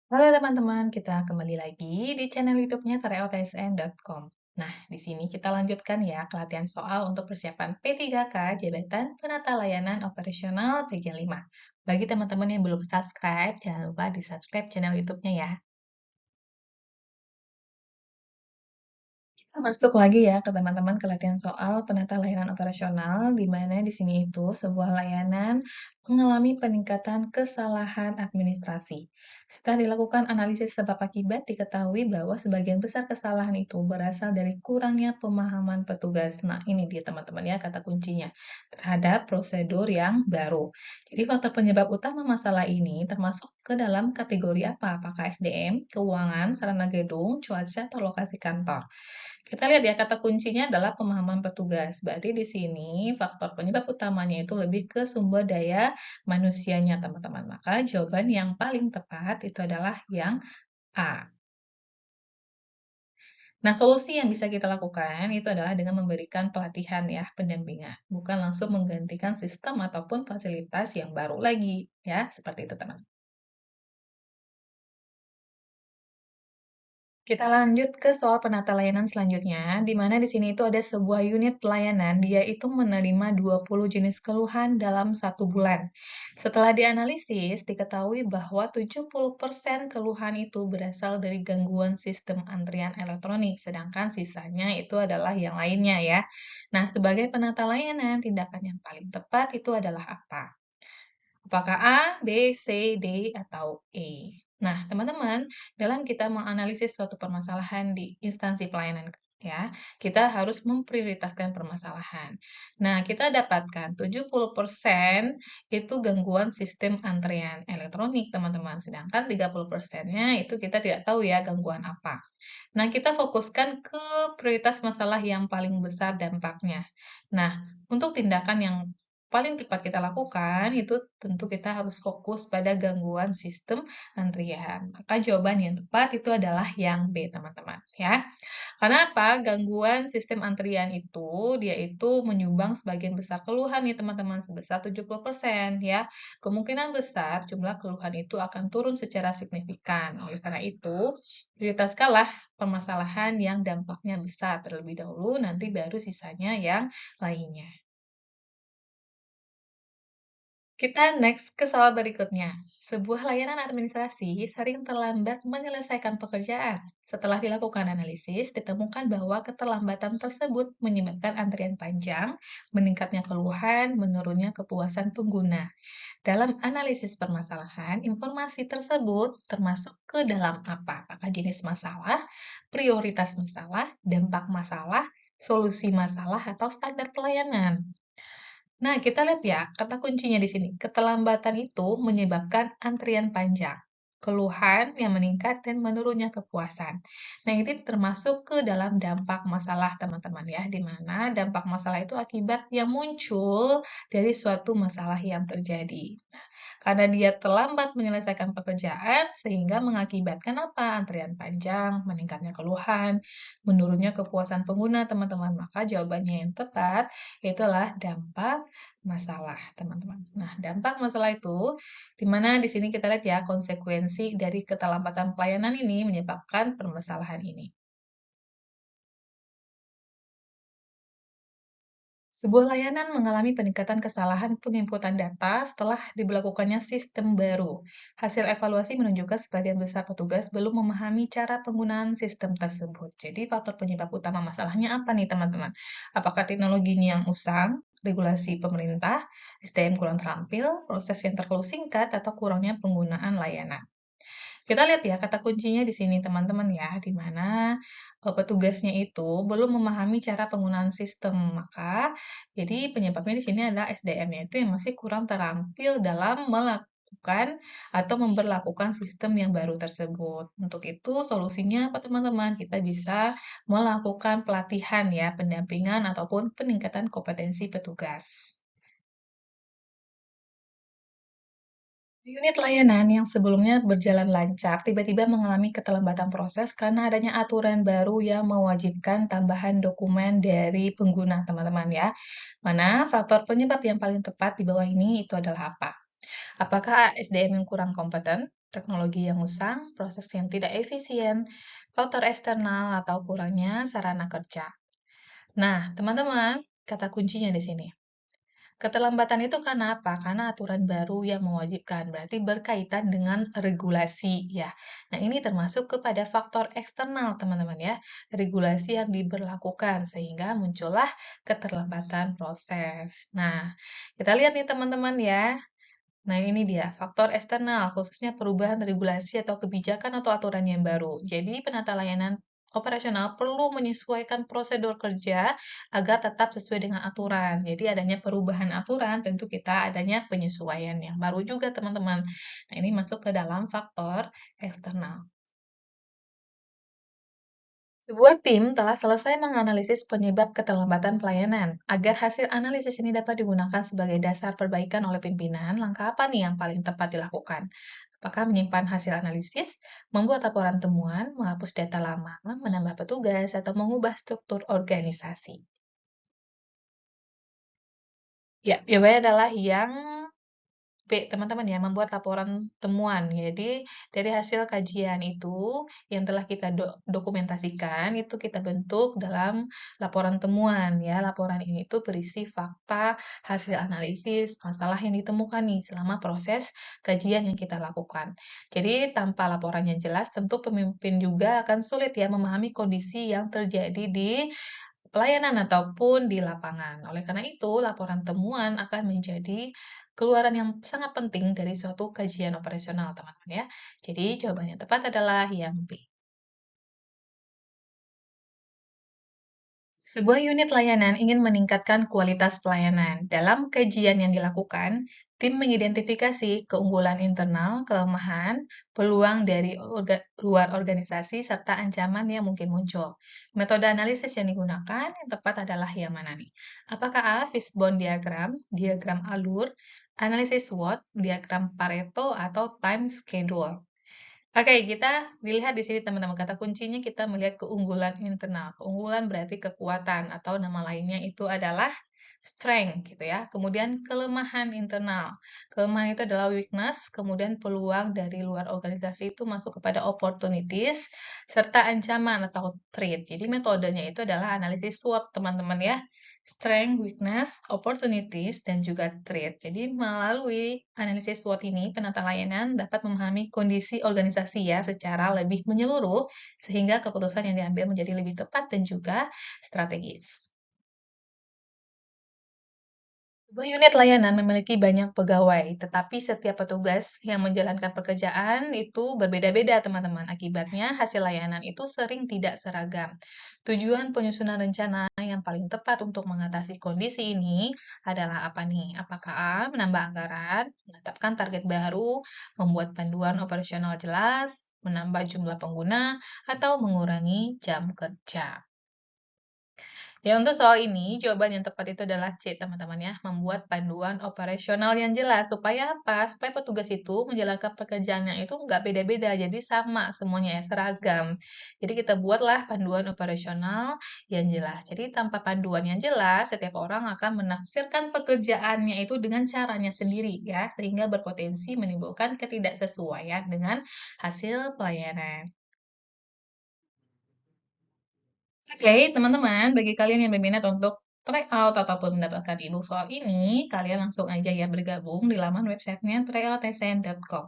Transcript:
Halo teman-teman, kita kembali lagi di channel YouTube-nya tryotsn.com. Nah, di sini kita lanjutkan ya pelatihan soal untuk persiapan P3K Jabatan Penata Layanan Operasional bagian 5. Bagi teman-teman yang belum subscribe, jangan lupa di-subscribe channel YouTube-nya ya. Kita masuk lagi ya ke teman-teman ke latihan soal penata layanan operasional, di mana di sini itu sebuah layanan mengalami peningkatan kesalahan administrasi. Setelah dilakukan analisis sebab akibat, diketahui bahwa sebagian besar kesalahan itu berasal dari kurangnya pemahaman petugas. Nah, ini dia teman-teman ya kata kuncinya terhadap prosedur yang baru. Jadi faktor penyebab utama masalah ini termasuk ke dalam kategori apa? Apakah SDM, keuangan, sarana gedung, cuaca, atau lokasi kantor? Kita lihat ya, kata kuncinya adalah pemahaman petugas. Berarti di sini faktor penyebab utamanya itu lebih ke sumber daya manusianya, teman-teman. Maka jawaban yang paling tepat itu adalah yang A. Nah, solusi yang bisa kita lakukan itu adalah dengan memberikan pelatihan ya, pendampingan. Bukan langsung menggantikan sistem ataupun fasilitas yang baru lagi. Ya, seperti itu, teman. Kita lanjut ke soal penata layanan selanjutnya, di mana di sini itu ada sebuah unit layanan, dia itu menerima 20 jenis keluhan dalam 1 bulan. Setelah dianalisis, diketahui bahwa 70% keluhan itu berasal dari gangguan sistem antrian elektronik, sedangkan sisanya itu adalah yang lainnya ya. Nah, sebagai penata layanan, tindakan yang paling tepat itu adalah apa? Apakah A, B, C, D, atau E? Nah, teman-teman, dalam kita menganalisis suatu permasalahan di instansi pelayanan ya, kita harus memprioritaskan permasalahan. Nah, kita dapatkan 70% itu gangguan sistem antrean elektronik, teman-teman. Sedangkan 30%-nya itu kita tidak tahu ya gangguan apa. Nah, kita fokuskan ke prioritas masalah yang paling besar dampaknya. Nah, untuk tindakan yang paling tepat kita lakukan, itu tentu kita harus fokus pada gangguan sistem antrian. Maka jawaban yang tepat itu adalah yang B, teman-teman, ya. Karena apa? Gangguan sistem antrian itu, dia itu menyumbang sebagian besar keluhan nih, teman-teman, sebesar 70%, ya. Kemungkinan besar jumlah keluhan itu akan turun secara signifikan. Oleh karena itu, prioritaskanlah permasalahan yang dampaknya besar terlebih dahulu, nanti baru sisanya yang lainnya. Kita next ke soal berikutnya. Sebuah layanan administrasi sering terlambat menyelesaikan pekerjaan. Setelah dilakukan analisis, ditemukan bahwa keterlambatan tersebut menyebabkan antrian panjang, meningkatnya keluhan, menurunnya kepuasan pengguna. Dalam analisis permasalahan, informasi tersebut termasuk ke dalam apa? Apakah jenis masalah, prioritas masalah, dampak masalah, solusi masalah, atau standar pelayanan? Nah, kita lihat ya, kata kuncinya di sini. Keterlambatan itu menyebabkan antrian panjang, keluhan yang meningkat, dan menurunnya kepuasan. Nah, ini termasuk ke dalam dampak masalah, teman-teman ya, di mana dampak masalah itu akibat yang muncul dari suatu masalah yang terjadi. Karena dia terlambat menyelesaikan pekerjaan, sehingga mengakibatkan apa? Antrian panjang, meningkatnya keluhan, menurunnya kepuasan pengguna, teman-teman. Maka jawabannya yang tepat itulah dampak masalah, teman-teman. Nah, dampak masalah itu, di mana di sini kita lihat ya, konsekuensi dari keterlambatan pelayanan ini menyebabkan permasalahan ini. Sebuah layanan mengalami peningkatan kesalahan penginputan data setelah diberlakukannya sistem baru. Hasil evaluasi menunjukkan sebagian besar petugas belum memahami cara penggunaan sistem tersebut. Jadi, faktor penyebab utama masalahnya apa nih, teman-teman? Apakah teknologinya yang usang, regulasi pemerintah, SDM kurang terampil, proses yang terlalu singkat, atau kurangnya penggunaan layanan? Kita lihat ya, kata kuncinya di sini teman-teman ya, di mana petugasnya itu belum memahami cara penggunaan sistem. Maka, jadi penyebabnya di sini adalah SDM-nya itu yang masih kurang terampil dalam melakukan atau memberlakukan sistem yang baru tersebut. Untuk itu, solusinya apa teman-teman? Kita bisa melakukan pelatihan ya, pendampingan ataupun peningkatan kompetensi petugas. Unit layanan yang sebelumnya berjalan lancar tiba-tiba mengalami keterlambatan proses karena adanya aturan baru yang mewajibkan tambahan dokumen dari pengguna, teman-teman ya. Mana faktor penyebab yang paling tepat di bawah ini itu adalah apa? Apakah SDM yang kurang kompeten? teknologi yang usang, proses yang tidak efisien, faktor eksternal atau kurangnya sarana kerja. Nah, teman-teman, kata kuncinya di sini. Keterlambatan itu karena apa? Karena aturan baru yang mewajibkan, berarti berkaitan dengan regulasi ya. Nah, ini termasuk kepada faktor eksternal, teman-teman ya. Regulasi yang diberlakukan sehingga muncullah keterlambatan proses. Nah, kita lihat nih teman-teman ya. Nah, ini dia, faktor eksternal, khususnya perubahan regulasi atau kebijakan atau aturan yang baru. Jadi, penata layanan operasional perlu menyesuaikan prosedur kerja agar tetap sesuai dengan aturan. Jadi, adanya perubahan aturan, tentu kita adanya penyesuaian yang baru juga, teman-teman. Nah, ini masuk ke dalam faktor eksternal. Sebuah tim telah selesai menganalisis penyebab keterlambatan pelayanan. Agar hasil analisis ini dapat digunakan sebagai dasar perbaikan oleh pimpinan, langkah apa nih yang paling tepat dilakukan? Apakah menyimpan hasil analisis, membuat laporan temuan, menghapus data lama, menambah petugas, atau mengubah struktur organisasi? Ya, jawabannya adalah yang B, teman-teman ya, membuat laporan temuan. Jadi, dari hasil kajian itu yang telah kita dokumentasikan, itu kita bentuk dalam laporan temuan ya. Laporan ini tuh berisi fakta, hasil analisis, masalah yang ditemukan nih selama proses kajian yang kita lakukan. Jadi, tanpa laporan yang jelas, tentu pemimpin juga akan sulit ya memahami kondisi yang terjadi di pelayanan ataupun di lapangan. Oleh karena itu, laporan temuan akan menjadi keluaran yang sangat penting dari suatu kajian operasional, teman-teman ya. Jadi, jawaban yang tepat adalah yang B. Sebuah unit layanan ingin meningkatkan kualitas pelayanan. Dalam kajian yang dilakukan, tim mengidentifikasi keunggulan internal, kelemahan, peluang dari luar organisasi, serta ancaman yang mungkin muncul. Metode analisis yang digunakan yang tepat adalah yang mana nih? Apakah A, fishbone diagram, diagram alur, analisis SWOT, diagram Pareto, atau time schedule? Oke, kita dilihat di sini teman-teman, kata kuncinya kita melihat keunggulan internal. Keunggulan berarti kekuatan atau nama lainnya itu adalah strength gitu ya. Kemudian kelemahan internal. Kelemahan itu adalah weakness, kemudian peluang dari luar organisasi itu masuk kepada opportunities, serta ancaman atau threat. Jadi metodenya itu adalah analisis SWOT teman-teman ya. Strength, weakness, opportunities, dan juga threat. Jadi melalui analisis SWOT ini, penata layanan dapat memahami kondisi organisasi ya secara lebih menyeluruh, sehingga keputusan yang diambil menjadi lebih tepat dan juga strategis. Sebuah unit layanan memiliki banyak pegawai, tetapi setiap petugas yang menjalankan pekerjaan itu berbeda-beda, teman-teman. Akibatnya, hasil layanan itu sering tidak seragam. Tujuan penyusunan rencana yang paling tepat untuk mengatasi kondisi ini adalah apa nih? Apakah A, menambah anggaran, menetapkan target baru, membuat panduan operasional jelas, menambah jumlah pengguna, atau mengurangi jam kerja? Ya, untuk soal ini, jawaban yang tepat itu adalah C, teman-teman ya. Membuat panduan operasional yang jelas. Supaya apa? Supaya petugas itu menjalankan pekerjaannya itu nggak beda-beda, jadi sama semuanya ya, seragam. Jadi kita buatlah panduan operasional yang jelas. Jadi tanpa panduan yang jelas, setiap orang akan menafsirkan pekerjaannya itu dengan caranya sendiri ya, sehingga berpotensi menimbulkan ketidaksesuaian dengan hasil pelayanan. Oke, teman-teman, bagi kalian yang berminat untuk try out ataupun mendapatkan ebook soal ini, kalian langsung aja ya bergabung di laman websitenya tryoutSN.com.